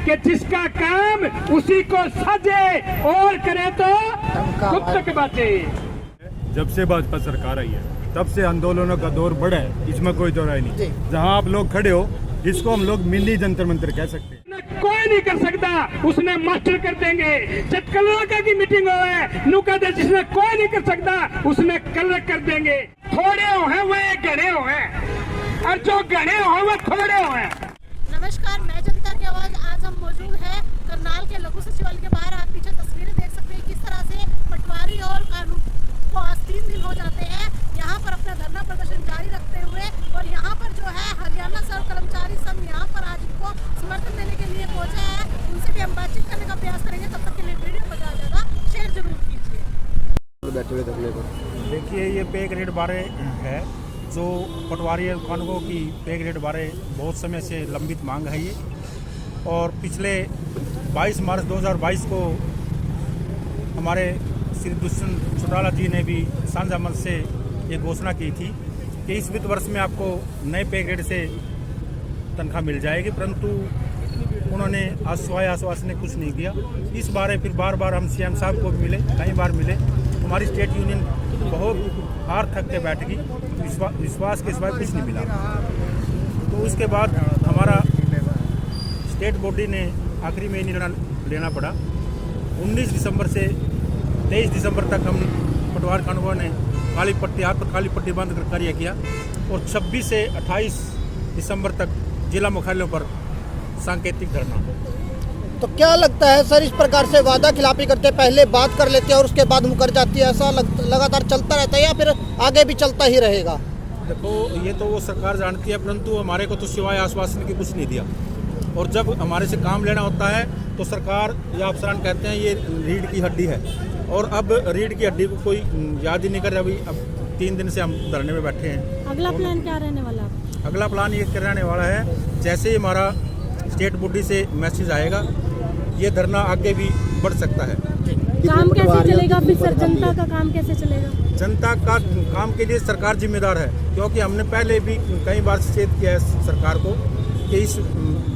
कि जिसका काम उसी को सजे और करे तो खुद तक बाटे। जब से भाजपा सरकार आई है तब से आंदोलनों का दौर बढ़ा है, इसमें कोई दो राय नहीं। जहां आप लोग खड़े हो इसको हम लोग मिनी जंतर मंतर कह सकते हैं। कोई नहीं कर सकता, उसने मास्टर कर देंगे। जब कलरका की मीटिंग हो है नुका दे, जिसने कोई नहीं कर सकता उसने कलर कर देंगे। थोड़े हो हैं वह गणे हो हैं, और जो गणे हो वह थोड़े हो हैं। नमस्कार, मैं जनता की आवाज। आज हम मौजूद हैं करनाल के लघु सचिवालय के बाहर। आप पीछे तस्वीरें देख सकते हैं किस तरह से पटवारी और कानून को आज 3 दिन हो जाते हैं यहाँ पर अपना धरना प्रदर्शन जारी रखते हुए। और यहाँ पर जो है हरियाणा सर्व कर्मचारी संघ यहाँ पर आज इनको समर्थन देने के लिए पहुंचे हैं। उनसे भी हम बातचीत करने का प्रयास करेंगे। तब तक के लिए वीडियो को ज़्यादा ज़्यादा शेयर जरूर कीजिए। देखिए, ये पे ग्रेड बारे है जो पटवारी कानूनों की पे ग्रेड बारे बहुत समय से लंबित मांग है ये। और पिछले 22 मार्च 2022 को हमारे श्री दुष्यंत चौटाला जी ने भी साझा मंच से ये घोषणा की थी कि इस वित्त वर्ष में आपको नए पे ग्रेड से तनख्वाह मिल जाएगी, परंतु उन्होंने आश्वासन ने कुछ नहीं किया। इस बारे फिर बार बार हम सीएम साहब को भी मिले, कई बार मिले। हमारी स्टेट यूनियन बहुत हार थक के बैठ गई, विश्वास के सिवाय कुछ नहीं मिला। तो उसके बाद हमारा स्टेट बॉडी ने आखिरी में निर्णय लेना पड़ा। 19 दिसंबर से 23 दिसंबर तक हम पटवार कानूनों ने काली पट्टी, हाथ पर काली पट्टी बंद कर कार्य किया। और 26 से 28 दिसंबर तक जिला मुख्यालयों पर सांकेतिक धरना। तो क्या लगता है सर, इस प्रकार से वादा खिलाफी करते पहले बात कर लेते हैं और उसके बाद मुकर जाती है, ऐसा लगातार चलता रहता है या फिर आगे भी चलता ही रहेगा? देखो, ये तो वो सरकार जानती है, परंतु हमारे को तो सिवाय आश्वासन की कुछ नहीं दिया। और जब हमारे से काम लेना होता है तो सरकार या अफसरान कहते हैं ये रीढ़ की हड्डी है, और अब रीढ़ की हड्डी को कोई याद ही नहीं कर रहा। अभी अब 3 दिन से हम धरने में बैठे हैं। अगला प्लान क्या रहने वाला? अगला प्लान ये रहने वाला है, जैसे ही हमारा स्टेट बॉडी से मैसेज आएगा ये धरना आगे भी बढ़ सकता है। काम कैसे चलेगा फिर सर? जनता का काम कैसे चलेगा? जनता का काम के लिए सरकार जिम्मेदार है, क्योंकि हमने पहले भी कई बार सचेत किया है सरकार को कि इस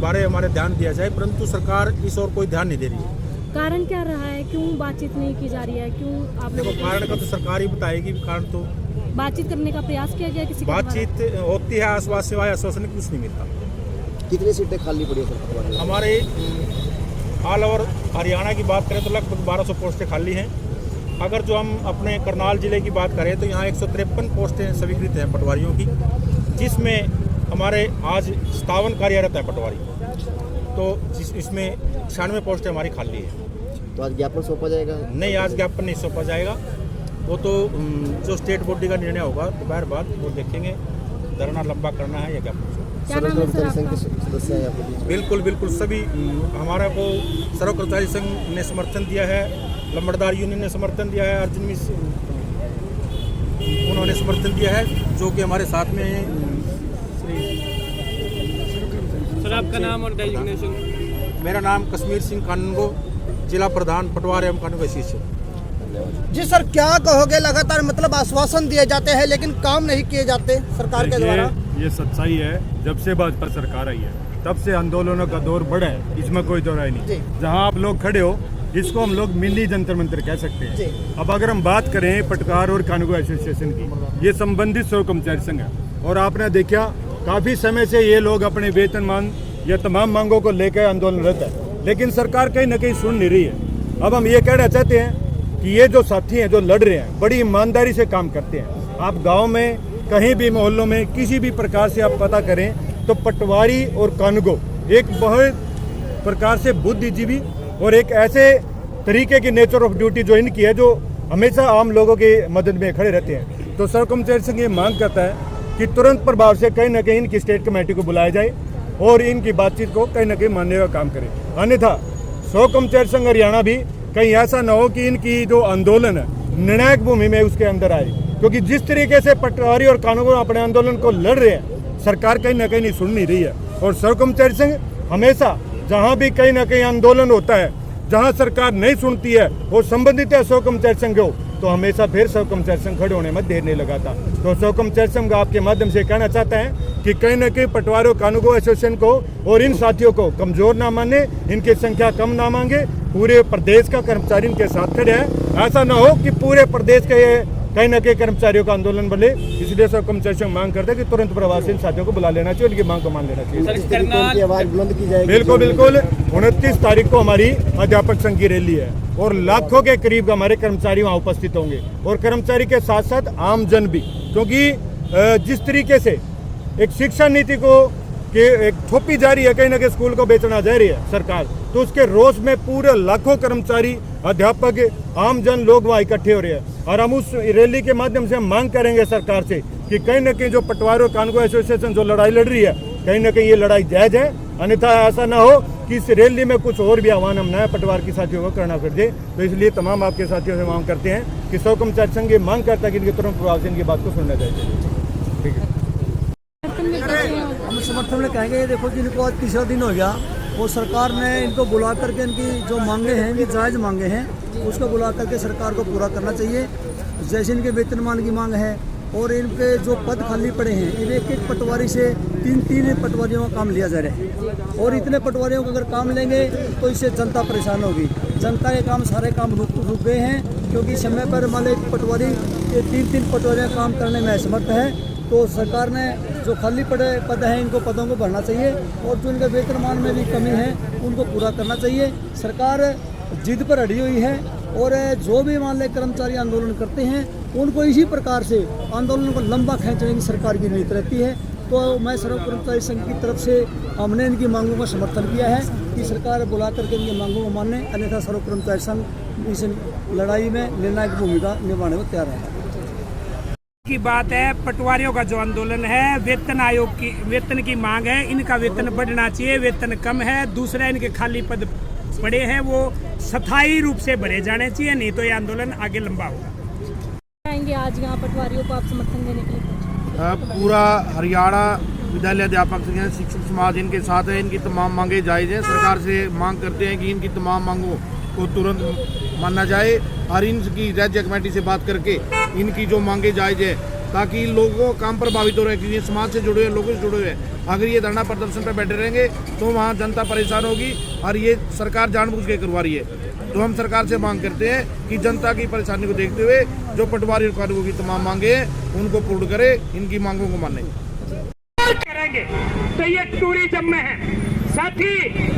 बारे हमारे ध्यान दिया जाए, परंतु सरकार इस ओर कोई ध्यान नहीं दे रही है। कारण क्या रहा है? क्यों बातचीत नहीं की जा रही है? क्यों आप देखो, कारण का तो सरकार ही बताएगी। कारण तो बातचीत करने का प्रयास किया गया किसी बातचीत होती है, आश्वासन सिवाय आश्वासन कुछ नहीं मिलता। कितनी सीटें खाली पड़ी है? हमारे ऑल ओवर हरियाणा की बात करें तो लगभग 1200 पोस्टें खाली हैं। अगर जो हम अपने करनाल जिले की बात करें तो यहाँ 153 पोस्टें स्वीकृत हैं पटवारियों की, जिसमें हमारे आज 57 कार्यरत है पटवारी। तो इसमें 96 पोस्टें हमारी खाली है। तो आज ज्ञापन सौंपा जाएगा? नहीं, आज ज्ञापन नहीं सौंपा जाएगा। वो तो जो स्टेट बॉडी का निर्णय होगा दोपहर बाद वो देखेंगे धरना लंबा करना है या ज्ञापन। सदस्य हैं आपके? बिल्कुल बिल्कुल, सभी हमारा को सर्व कर्मचारी संघ ने समर्थन दिया है, लंबड़दार यूनियन ने समर्थन दिया है, अर्जुन मिश्र उन्होंने समर्थन दिया है, जो कि हमारे साथ में हैं। सर, आपका नाम और डेजिग्नेशन? मेरा नाम कश्मीर सिंह कानूनगो, जिला प्रधान पटवार एवं कानून एसोसिएशन। जी सर, क्या कहोगे? लगातार मतलब आश्वासन दिए जाते हैं लेकिन काम नहीं किए जाते सरकार के द्वारा। ये सच्चाई है, जब से भाजपा सरकार आई है तब से आंदोलनों का दौर बढ़ा है, इसमें कोई दो राय नहीं। जहां आप लोग खड़े हो इसको हम लोग मिनी जंतर मंतर कह सकते हैं। अब अगर हम बात करें पटवार और कानून एसोसिएशन की, ये संबंधित सर्व कर्मचारी संघ है। और आपने देखा काफी समय से ये लोग अपने वेतनमान या तमाम मांगों को लेकर आंदोलनरत है, लेकिन सरकार कहीं ना कहीं सुन नहीं रही है। अब हम ये कहना चाहते हैं कि ये जो साथी हैं जो लड़ रहे हैं बड़ी ईमानदारी से काम करते हैं। आप गांव में कहीं भी मोहल्लों में किसी भी प्रकार से आप पता करें तो पटवारी और कानूनगो एक बहुत प्रकार से बुद्धिजीवी और एक ऐसे तरीके की नेचर ऑफ ड्यूटी जो इनकी है, जो हमेशा आम लोगों की मदद में खड़े रहते हैं। तो सर्व कर्मचारी संघ ये मांग करता है कि तुरंत प्रभाव से कहीं ना कहीं इनकी स्टेट कमेटी को बुलाया जाए और इनकी बातचीत को कहीं ना कहीं मानने का काम करें। अन्यथा सर्व कर्मचारी संघ हरियाणा भी कहीं ऐसा न हो कि इनकी जो आंदोलन है निर्णायक भूमि में उसके अंदर आए, क्योंकि जिस तरीके से पटवारी और कानूनगो अपने आंदोलन को लड़ रहे हैं सरकार कहीं ना कहीं नहीं सुन नहीं रही है। और सर्व कर्मचारी संघ हमेशा जहां भी कहीं ना कहीं आंदोलन होता है, जहां सरकार नहीं सुनती है और संबंधित सर्व कर्मचारी संघ हो तो हमेशा फिर सब कर्मचारी संघ खड़े होने में देर नहीं लगाता। तो सब कर्मचारी संघ आपके माध्यम से कहना चाहता है कि कहीं न कहीं पटवारियों कानूनगो एसोसिएशन को और इन साथियों को कमजोर ना माने, इनकी संख्या कम ना मांगे, पूरे प्रदेश का कर्मचारी इनके साथ खड़े हैं। ऐसा ना हो कि पूरे प्रदेश के कहीं न कहीं कर्मचारियों का आंदोलन बने। इसलिए सब कर्मचारी संघ मांग करते हैं कि तुरंत प्रवासी साथियों को बुला लेना चाहिए, उनकी मांग को मान लेना चाहिए। आवाज बुलंद की जाएगी। बिल्कुल बिल्कुल। 29 तारीख को हमारी अध्यापक संघ की रैली है और लाखों के करीब हमारे कर्मचारी वहाँ उपस्थित होंगे और कर्मचारी के साथ साथ आम जन भी, क्योंकि जिस तरीके से एक शिक्षा नीति को कि एक थोपी जा रही है, कहीं ना कहीं स्कूल को बेचना जा रही है सरकार, तो उसके रोष में पूरे लाखों कर्मचारी, अध्यापक, आम जन लोग वहाँ इकट्ठे हो रहे हैं। और हम उस रैली के माध्यम से हम मांग करेंगे सरकार से कि कहीं ना कहीं जो पटवारियों कानूनगो एसोसिएशन जो लड़ाई लड़ रही है, कहीं ना कहीं ये लड़ाई जायज है। अन्यथा ऐसा ना हो कि इस रैली में कुछ और भी आह्वान हम नए पटवार के साथियों को करना कर दे। तो इसलिए तमाम आपके साथियों से मांग करते हैं कि सब कर्मचारी संघ ये मांग करता है कि इनके तुरंत प्रभाव से इनकी बात को सुनना चाहिए। ठीक है, हम समर्थन में कहेंगे, देखो कि इनको आज तीसरा दिन हो गया और सरकार ने इनको बुला करके इनकी जो मांगे हैं, इनकी जायज़ मांगे हैं, उसको बुला करके सरकार को पूरा करना चाहिए। जैसे इनके वेतनमान की मांग है और इनके जो पद खाली पड़े हैं, इन एक एक पटवारी से 3 पटवारियों का काम लिया जा रहा है और इतने पटवारियों का अगर काम लेंगे तो इससे जनता परेशान होगी। जनता के काम, सारे काम रुक गए हैं क्योंकि समय पर मान लो एक पटवारी 3 पटवारियाँ काम करने में असमर्थ है। तो सरकार ने जो खाली पड़े पद हैं, इनको पदों को भरना चाहिए और जो इनके वेतनमान में भी कमी है उनको पूरा करना चाहिए। सरकार जिद पर अड़ी हुई है और जो भी मान लें कर्मचारी आंदोलन करते हैं उनको इसी प्रकार से आंदोलन को लंबा खींचने की सरकार की नीति रहती है। तो मैं सर्व कर्मचारी संघ की तरफ से हमने इनकी मांगों का समर्थन किया है कि सरकार बुला करके इनकी मांगों को माने, अन्यथा सर्व कर्मचारी संघ इस लड़ाई में निर्णायक भूमिका निभाने को तैयार है। की बात है, पटवारियों का जो आंदोलन है, वेतन आयोग की वेतन की मांग है, इनका वेतन बढ़ना चाहिए, वेतन कम है। दूसरा, इनके खाली पद पड़े हैं वो स्थायी रूप से भरे जाने चाहिए, नहीं तो ये आंदोलन आगे लंबा होगा। आएंगे आज यहाँ पटवारियों को आप समर्थन देने के लिए? पूरा हरियाणा विद्यालय अध्यापक संघ, शिक्षक समाज इनके साथ है। इनकी तमाम मांगे जायज़ हैं। सरकार से मांग करते हैं कि इनकी तमाम मांगों को तुरंत माना जाए और इनकी राज्य कमेटी से बात करके इनकी जो मांगे जायज़ है ताकि लोगों काम प्रभावित हो रहे हैं, क्योंकि समाज से जुड़े हुए, लोगों से जुड़े हुए हैं। अगर ये धरना प्रदर्शन पर बैठे रहेंगे तो वहाँ जनता परेशान होगी और ये सरकार जानबूझ के करवा रही है। तो हम सरकार से मांग करते हैं कि जनता की परेशानी को देखते हुए जो पटवारी और कानूनों की तमाम मांगे हैं उनको पूर्ण करे, इनकी मांगों को माने करेंगे। तो ये टूरिज्म में है। साथी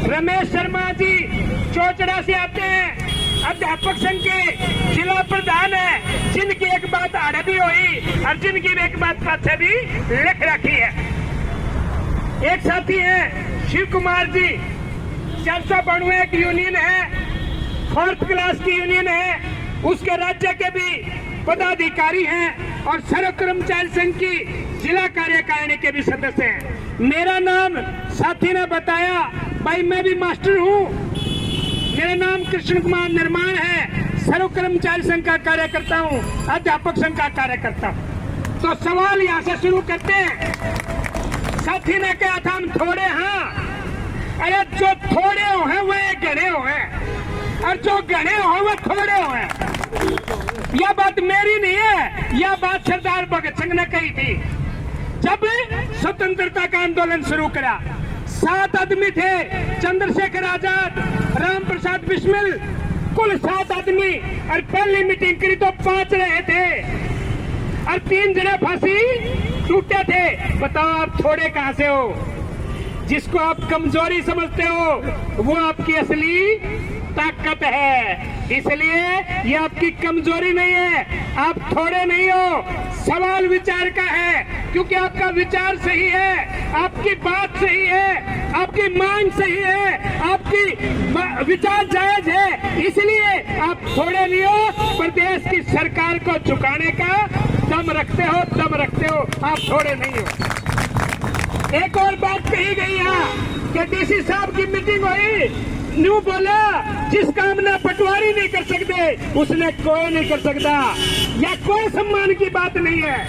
रमेश शर्मा जी चौचड़ा से आते हैं, अध्यापक संघ के जिला प्रधान है, जिनकी एक बात आड़े भी हुई और जिनकी एक बात पाछे भी लिख रखी है। एक साथी है शिव कुमार जी, 492 एक यूनियन है, 4th क्लास की यूनियन है, उसके राज्य के भी पदाधिकारी हैं और सर्व कर्मचारी संघ की जिला कार्यकारिणी के भी सदस्य हैं। मेरा नाम साथी ने बताया, भाई मैं भी मास्टर हूँ, मेरा नाम कृष्ण कुमार निर्माण है, सर्व कर्मचारी संघ का कार्यकर्ता हूँ, अध्यापक संघ का कार्यकर्ता हूँ। तो सवाल यहाँ से शुरू करते हैं। साथी ने कहा था हम थोड़े, हाँ, अरे जो थोड़े हो हैं वो गणे हो हैं और जो गणे हो वो थोड़े हो हैं। यह बात मेरी नहीं है, यह बात सरदार भगत सिंह ने कही थी जब स्वतंत्रता का आंदोलन शुरू करा। 7 आदमी थे, चंद्रशेखर आजाद, राम प्रसाद बिस्मिल, कुल 7 आदमी, और पहली मीटिंग करी तो 5 रहे थे और 3 जने फांसी टूटे थे। बताओ आप थोड़े कहां से हो? जिसको आप कमजोरी समझते हो वो आपकी असली ताकत है। इसलिए ये आपकी कमजोरी नहीं है, आप थोड़े नहीं हो। सवाल विचार का है, क्योंकि आपका विचार सही है, आपकी बात सही है, आपकी मांग सही है, आपकी विचार जायज है, इसलिए आप थोड़े नहीं हो। प्रदेश की सरकार को झुकाने का दम रखते हो, दम रखते हो, आप थोड़े नहीं हो। एक और बात कही गई है कि डीसी साहब की मीटिंग हुई, न्यू बोला जिस काम ने पटवारी नहीं कर सकते उसने कोई नहीं कर सकता। यह कोई सम्मान की बात नहीं है।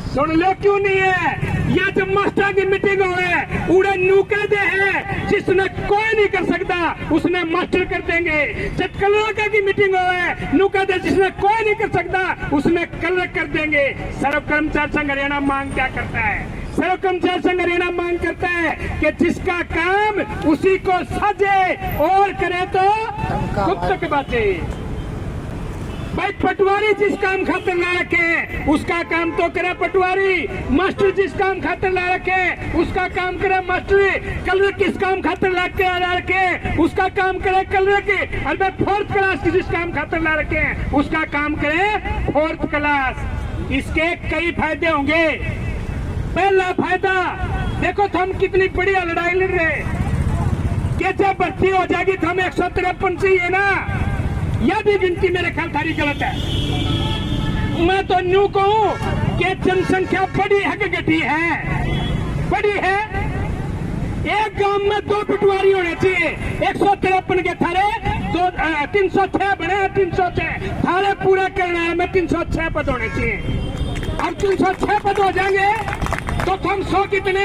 सुन लो क्यों नहीं है? या जब मास्टर की मीटिंग होए उड़े नूके दे है जिसने कोई नहीं कर सकता उसने मास्टर कर देंगे। जब कलर की मीटिंग होए नूका दे जिसने कोई नहीं कर सकता उसने कलर कर देंगे। सर्व कर्मचारी संघ हरियाणा मांग क्या करता है? सर्व कर्मचारी संघ हरियाणा मांग करता है कि जिसका काम उसी को सजे और करे तो कब तक बाचे। भाई पटवारी जिस काम खातिर ला रखे हैं उसका काम तो करे पटवारी, मास्टर जिस काम खातिर ला रखे हैं उसका काम करे मास्टर, कलर किस काम खातिर ला रखे हैं उसका काम करे कलर के, और भाई फोर्थ क्लास की जिस काम खातिर ला रखे हैं उसका काम करे फोर्थ क्लास। इसके कई फायदे होंगे। पहला फायदा देखो तो हम कितनी बढ़िया लड़ाई लड़ रहे हैं कि जब भर्ती हो जाएगी तो हम 153 चाहिए ना, यह भी गिनती मेरे ख्याल थारी गलत है। मैं तो न्यू कहूं कि जनसंख्या बड़ी है कि घटी है? बड़ी है। एक गांव में 2 पटवारी होने चाहिए। 153 के थारे 306 बने, 306 थारे पूरा करना में 306 पद होने चाहिए। अब 306 पद हो जाएंगे तो हम 100 कितने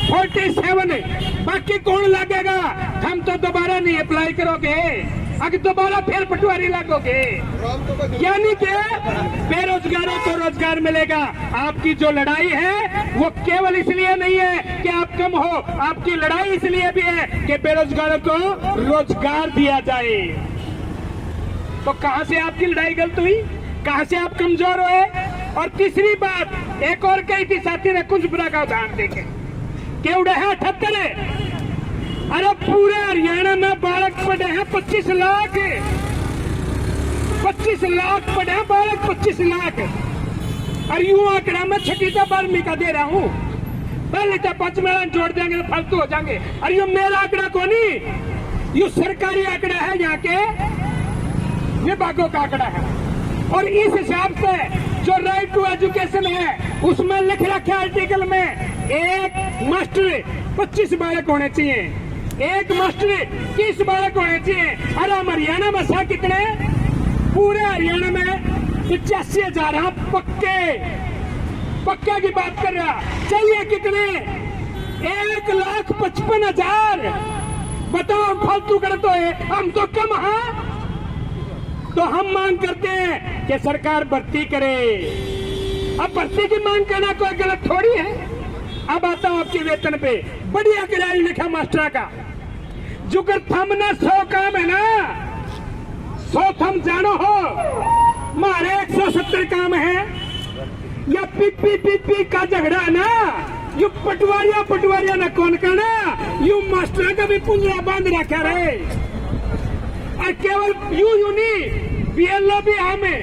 47, बाकी कौन लगेगा? हम तो दोबारा नहीं अप्लाई करोगे, अगर दोबारा फिर पटवारी लगोगे। यानी कि बेरोजगारों को रोजगार मिलेगा। आपकी जो लड़ाई है वो केवल इसलिए नहीं है कि आप कम हो, आपकी लड़ाई इसलिए भी है कि बेरोजगारों को रोजगार दिया जाए। तो कहां से आपकी लड़ाई गलत हुई? कहां से आप कमजोर हुए? और तीसरी बात एक और कही थी साथी ने, कुंजपुरा का उदाहरण देखे कि उड़े है 78। अरे पूरे हरियाणा में बालक पढ़े हैं 25 लाख, 25 लाख पढ़े हैं बालक, 25 लाख। और यूं आंकड़ा में 6वीं से 12वीं का दे रहा हूं, पहले तो 5 में जोड़ देंगे तो फालतू हो जाएंगे। और ये मेरा आंकड़ा को नहीं, ये सरकारी आंकड़ा है, यहाँ के विभागों का आंकड़ा है। और इस हिसाब से जो राइट टू एजुकेशन है उसमें लिख रखा है आर्टिकल में, एक मास्टर 25 बालक होने चाहिए, एक मास्टर 30 बालक होने चाहिए। और हम हरियाणा में सा कितने? पूरे हरियाणा में 85,000 पक्के की बात कर रहा। चाहिए कितने? 1,55,000। बताओ फालतू कर तो है, हम तो कम हैं। तो हम मांग करते हैं कि सरकार भर्ती करे। अब भर्ती की मांग करना कोई गलत थोड़ी है। अब आता हूं आपके वेतन पे, बढ़िया किराया लिखा मास्टर का, जुगर थम ना 100 काम है ना, 100 थम जानो हो, मारे 170 काम है। या पी का झगड़ा है ना, यू पटवारिया ना कौन करना, यू मास्टर का भी पुंजरा बांध रखा रहे। और केवल यू नहीं, बीएलओ भी हमें,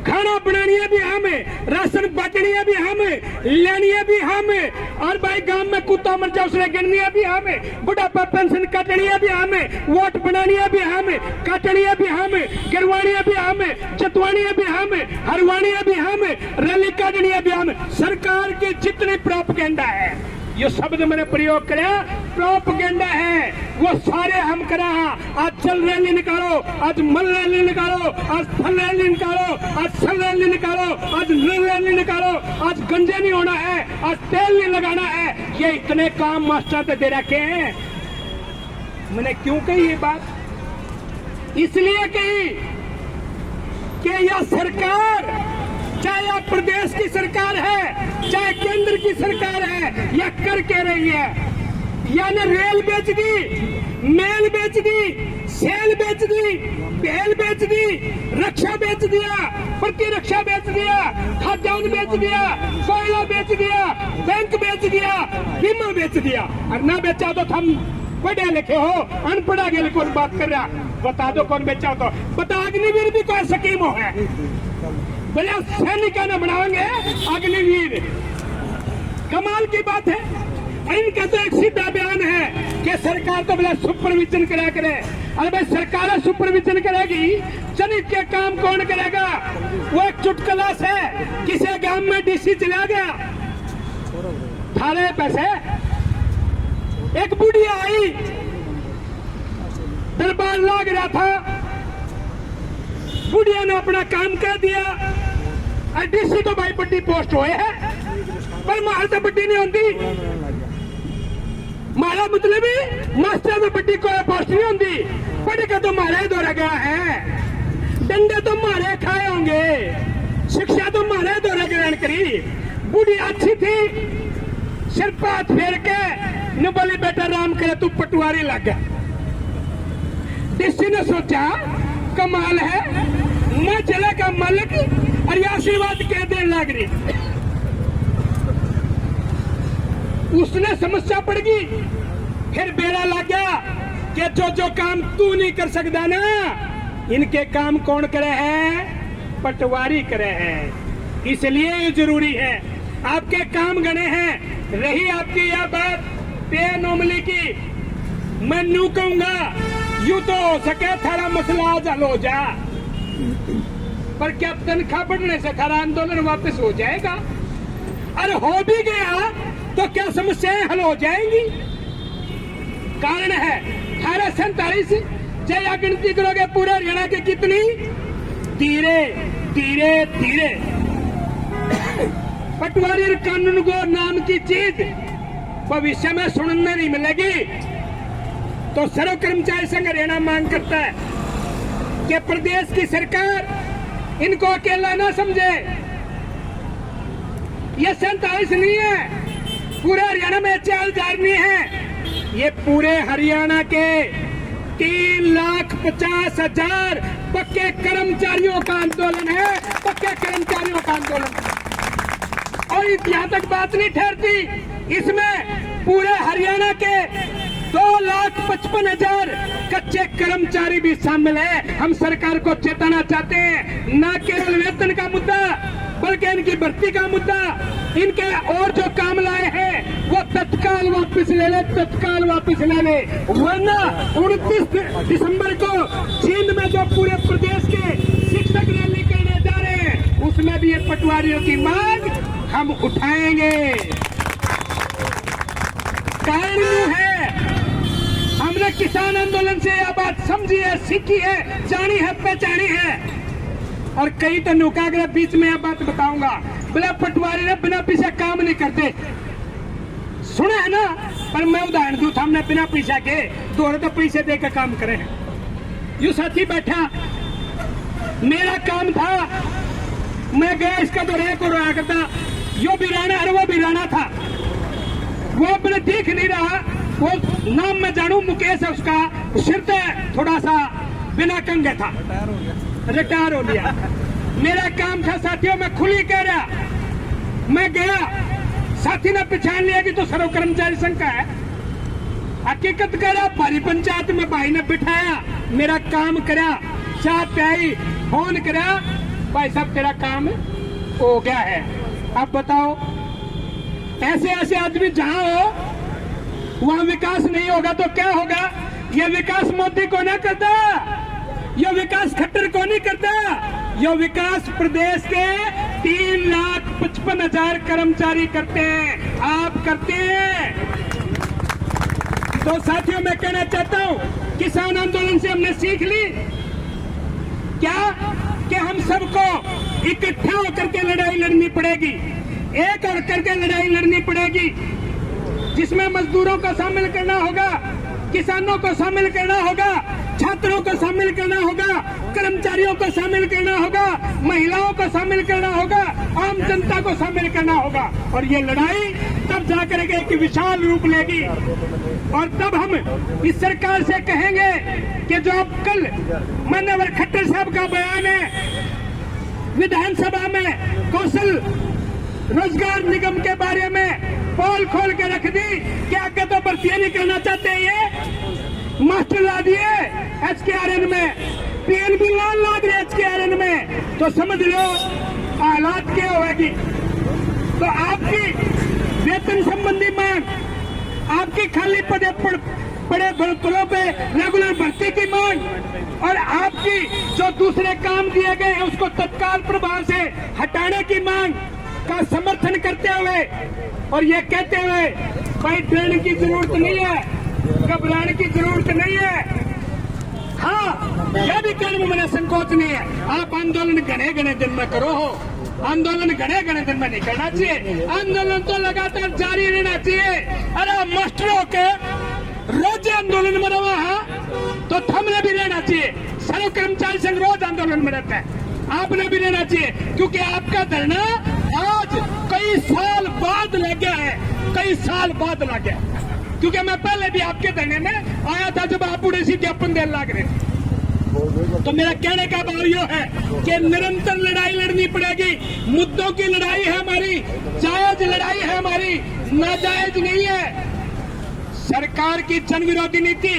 खाना बनानी भी हमें, राशन बांटनी भी हमें, लेनी भी हमें। और भाई गांव में कुत्ता मर जाए उसने गिननी भी हमें, बुढ़ापा पेंशन काटनी भी हमें, वोट बनानी भी हमें, काटनी भी हमें, गिरवानी भी हमें, चतवानी भी हमें, हरवानी भी हमें, रैली काटनी भी हमें। सरकार की जितनी प्रोपेगेंडा है, ये शब्द मैंने प्रयोग किया, प्रोपेगेंडा है, वो सारे हम करा। आज चल रैली निकालो, आज मल रैली निकालो, आज थल रैली निकालो, आज सल रैली निकालो, आज नल रैली निकालो, आज गंजे नहीं होना है, आज तेल नहीं लगाना है। ये इतने काम मास्टर पे दे रखे हैं। मैंने क्यों कही ये बात? इसलिए कही कि यह सरकार, चाहे आप प्रदेश की सरकार है, चाहे केंद्र की सरकार है, या कर के रही है। यानी रेल बेच दी, मेल बेच दी, सेल बेच दी, बेल बेच दी, रक्षा बेच दिया, प्रतिरक्षा बेच दिया, खाद्यान्न बेच दिया, कोयला बेच दिया, बैंक बेच दिया, बीमा बेच दिया। और ना बेचा तो हम पढ़े लिखे हो, अनपढ़ा के लिए कौन बात कर रहा? बता दो कौन बेचा हो तो बता। अग्निवीर भी कोई स्कीम हो है, बोले सैनिक न बनाएंगे अग्निवीर, कमाल की बात है। इनका तो एक सीधा बयान है कि सरकार तो बोले सुपरविजन करा करे। अरे भाई सरकार सुपरविजन करेगी, जनित के काम कौन करेगा? वो एक चुटकुला है, किसी गांव में डीसी चला गया, थारे पैसे, एक बुढ़िया आई, दरबार लाग रहा था, बुढ़िया ने अपना काम कर दिया। डीसी तो भाई बड़ी पोस्ट हुए है, पर माल तो बड्डी नहीं होती। मारा मतलब मास्टर तो बड्डी कोई पोस्ट नहीं होती। पढ़ के तो मारे दौरा गया है, डंडे तो मारे खाए होंगे, शिक्षा तो मारे दौरा ग्रहण करी। बूढ़ी अच्छी थी, सिर पर हाथ फेर के न बोली बेटा राम करे तू पटवारी लग गया। किसी ने सोचा कमाल है, मैं जिले का मालिक और ये आशीर्वाद कह देने लग रही। उसने समस्या पड़ गई, फिर बेड़ा लग गया कि जो काम तू नहीं कर सकता ना, इनके काम कौन करे है? पटवारी करे है। इसलिए ये जरूरी है, आपके काम गणे हैं। रही आपकी यह बात पे नॉर्मली की, मैं नू कहूंगा यूं तो हो सके थारा मसला आज हल हो जा, पर क्या तनख्वाह बढ़ने से थारा आंदोलन वापस हो जाएगा? अरे हो भी गया तो क्या समस्याएं हल हो जाएंगी? कारण है 1847, जय गिनती करोगे पूरे हरियाणा के कितनी? धीरे धीरे धीरे पटवारी कानून को नाम की चीज भविष्य में सुनने नहीं मिलेगी। तो सर्व कर्मचारी संघ हरियाणा मांग करता है कि प्रदेश की सरकार इनको अकेला ना समझे। ये 47 नहीं है, पूरे हरियाणा में 4000 नहीं है, ये पूरे हरियाणा के 3,50,000 पक्के कर्मचारियों का आंदोलन है, पक्के कर्मचारियों का आंदोलन। और यहाँ तक बात नहीं ठहरती, इसमें पूरे हरियाणा के 2,55,000 कच्चे कर्मचारी भी शामिल है। हम सरकार को चेताना चाहते हैं, न केवल वेतन का मुद्दा बल्कि इनकी भर्ती का मुद्दा, इनके और जो काम लाए हैं वो तत्काल वापस ले ले, तत्काल वापस ले ले, वरना 29 दिसंबर को जींद में जो पूरे प्रदेश के शिक्षक रैली करने जा रहे हैं, उसमें भी ये पटवारियों की मांग हम उठाएंगे। कारण है, हमने किसान आंदोलन से यह बात समझी है, सीखी है, जानी है, पहचानी है। और कई तो नौकाग्रह बीच में यह बात बताऊंगा, बोले पटवारी ने बिना पैसे काम नहीं करते, सुना है ना? पर मैं उदाहरण दूं, हमने बिना पैसा के दोनों तो पैसे देकर काम करे हैं। यू साथी बैठा, मेरा काम था, मैं गया इसका तो रेक को रोया करता, यो भी राणा और वो भी राणा था, वो अपने दिख नहीं रहा, वो नाम मैं जानू मुकेश है उसका, सिर थोड़ा सा बिना कंगे था, रिटायर हो लिया। मेरा काम था साथियों, मैं खुली कह रहा, मैं गया, साथी ने पहचान लिया कि तो सर्व कर्मचारी संघ का है। हकीकत करा, भारी पंचायत में भाई ने बिठाया, मेरा काम करा, चाय पिलाई, फोन करा, भाई साहब तेरा काम हो गया है। अब बताओ, ऐसे ऐसे आदमी जहां हो वहां विकास नहीं होगा तो क्या होगा? यह विकास मोदी को नहीं करता, यह विकास खट्टर को नहीं करता, यह विकास प्रदेश के 3,55,000 कर्मचारी करते हैं, आप करते हैं। तो साथियों, मैं कहना चाहता हूं, किसान आंदोलन से हमने सीख ली क्या कि हम सबको इकट्ठा होकर के लड़ाई लड़नी पड़ेगी, एक और करके लड़ाई लड़नी पड़ेगी, जिसमें मजदूरों को शामिल करना होगा, किसानों को शामिल करना होगा, छात्रों को शामिल करना होगा, कर्मचारियों को शामिल करना होगा, महिलाओं को शामिल करना होगा, आम जनता को शामिल करना होगा। और ये लड़ाई तब जाकर के एक विशाल रूप लेगी। और तब हम इस सरकार से कहेंगे कि जो अब कल माननीय खट्टर साहब का बयान है विधानसभा में, कौशल रोजगार निगम के बारे में पोल खोल के रख दी कि आगे तो भर्तियां नहीं करना चाहते, ये मास्टर ला दिए HKRN में, PNB लाल ला दिए HKRN में, तो समझ लो हालात क्या होगी। तो आपकी वेतन संबंधी मांग, आपकी खाली पदे पड़े पदों पे रेगुलर भर्ती की मांग, और आपकी जो दूसरे काम दिए गए हैं उसको तत्काल प्रभाव से हटाने की मांग का समर्थन करते हुए और ये कहते हुए भाई डरने की जरूरत नहीं है, घबराने की जरूरत नहीं है। हाँ, यह भी कहने में मेरा संकोच नहीं है, आप आंदोलन घने घने दिन में करो हो, आंदोलन घने घने दिन में नहीं करना चाहिए, आंदोलन तो लगातार जारी रहना चाहिए। अरे मास्टरों के रोज आंदोलन में रहा है तो थमने भी रहना चाहिए। सर्व कर्मचारी संघ रोज आंदोलन में रहता है, आपने भी रहना चाहिए, क्योंकि आपका धरना आज कई साल बाद लग गया है, कई साल बाद लग गया। क्योंकि मैं पहले भी आपके धरने में आया था जब आप उड़े सी ज्ञापन देने लग रहे थे। तो मेरा कहने का भाव यह है कि निरंतर लड़ाई लड़नी पड़ेगी। मुद्दों की लड़ाई है हमारी, जायज लड़ाई है हमारी, नाजायज नहीं है। सरकार की जन विरोधी नीति,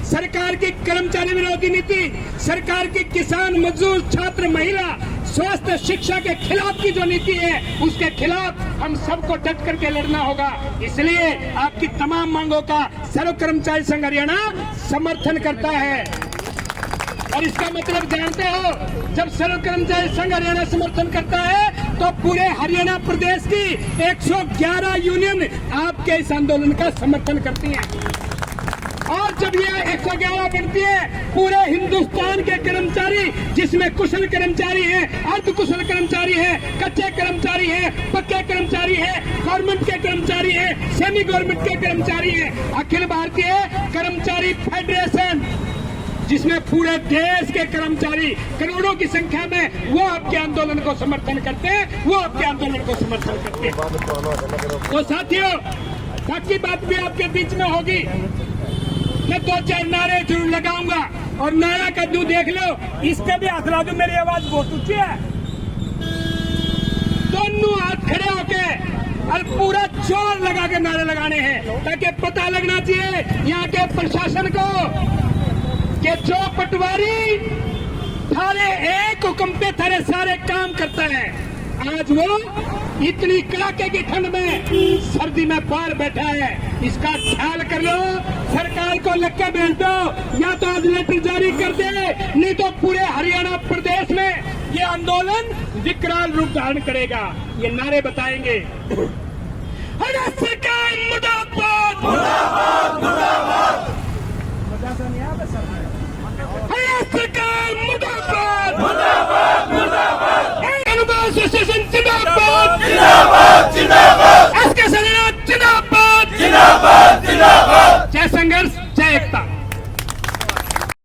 सरकार की कर्मचारी विरोधी नीति, सरकार की किसान, मजदूर, छात्र, महिला, स्वास्थ्य, शिक्षा के खिलाफ की जो नीति है, उसके खिलाफ हम सबको डट करके लड़ना होगा। इसलिए आपकी तमाम मांगों का सर्व कर्मचारी संघ हरियाणा समर्थन करता है। और इसका मतलब जानते हो, जब सर्व कर्मचारी संघ हरियाणा समर्थन करता है तो पूरे हरियाणा प्रदेश की 111 यूनियन आपके इस आंदोलन का समर्थन करती हैं। और जब ये 111 बनती है, पूरे हिंदुस्तान के कर्मचारी, जिसमें कुशल कर्मचारी हैं, अर्ध कुशल कर्मचारी हैं, कच्चे कर्मचारी हैं, पक्के कर्मचारी हैं, गवर्नमेंट के कर्मचारी हैं, सेमी गवर्नमेंट के कर्मचारी हैं, अखिल भारतीय कर्मचारी फेडरेशन, जिसमें पूरे देश के कर्मचारी करोड़ों की संख्या में, वो आपके आंदोलन को समर्थन करते हैं, वो आपके आंदोलन को समर्थन करते हैं। तो साथियों, बाकी बात भी आपके बीच में होगी। मैं 2-4 नारे जरूर लगाऊंगा, और नारा कद्दू देख लो, इसका भी हाथ ला दो, मेरी आवाज बहुत ऊंची है। दोनों हाथ खड़े होके और पूरा जोर लगा के नारे लगाने हैं, ताकि पता लगना चाहिए यहाँ के प्रशासन को कि जो पटवारी थारे एक हुक्म पे थारे सारे काम करता है, आज वो इतनी कड़ाके की ठंड में, सर्दी में बाहर बैठा है। इसका ख्याल कर लो, सरकार को लिख के भेज दो, या तो आज लेटर जारी कर दे, नहीं तो पूरे हरियाणा प्रदेश में ये आंदोलन विकराल रूप धारण करेगा। ये नारे बताएंगे। हरियाणा सरकार मुर्दाबाद, मुर्दाबाद, हरियाणा सरकार मुर्दाबाद, मुर्दाबाद, मुर्दाबाद, एसोसिएशन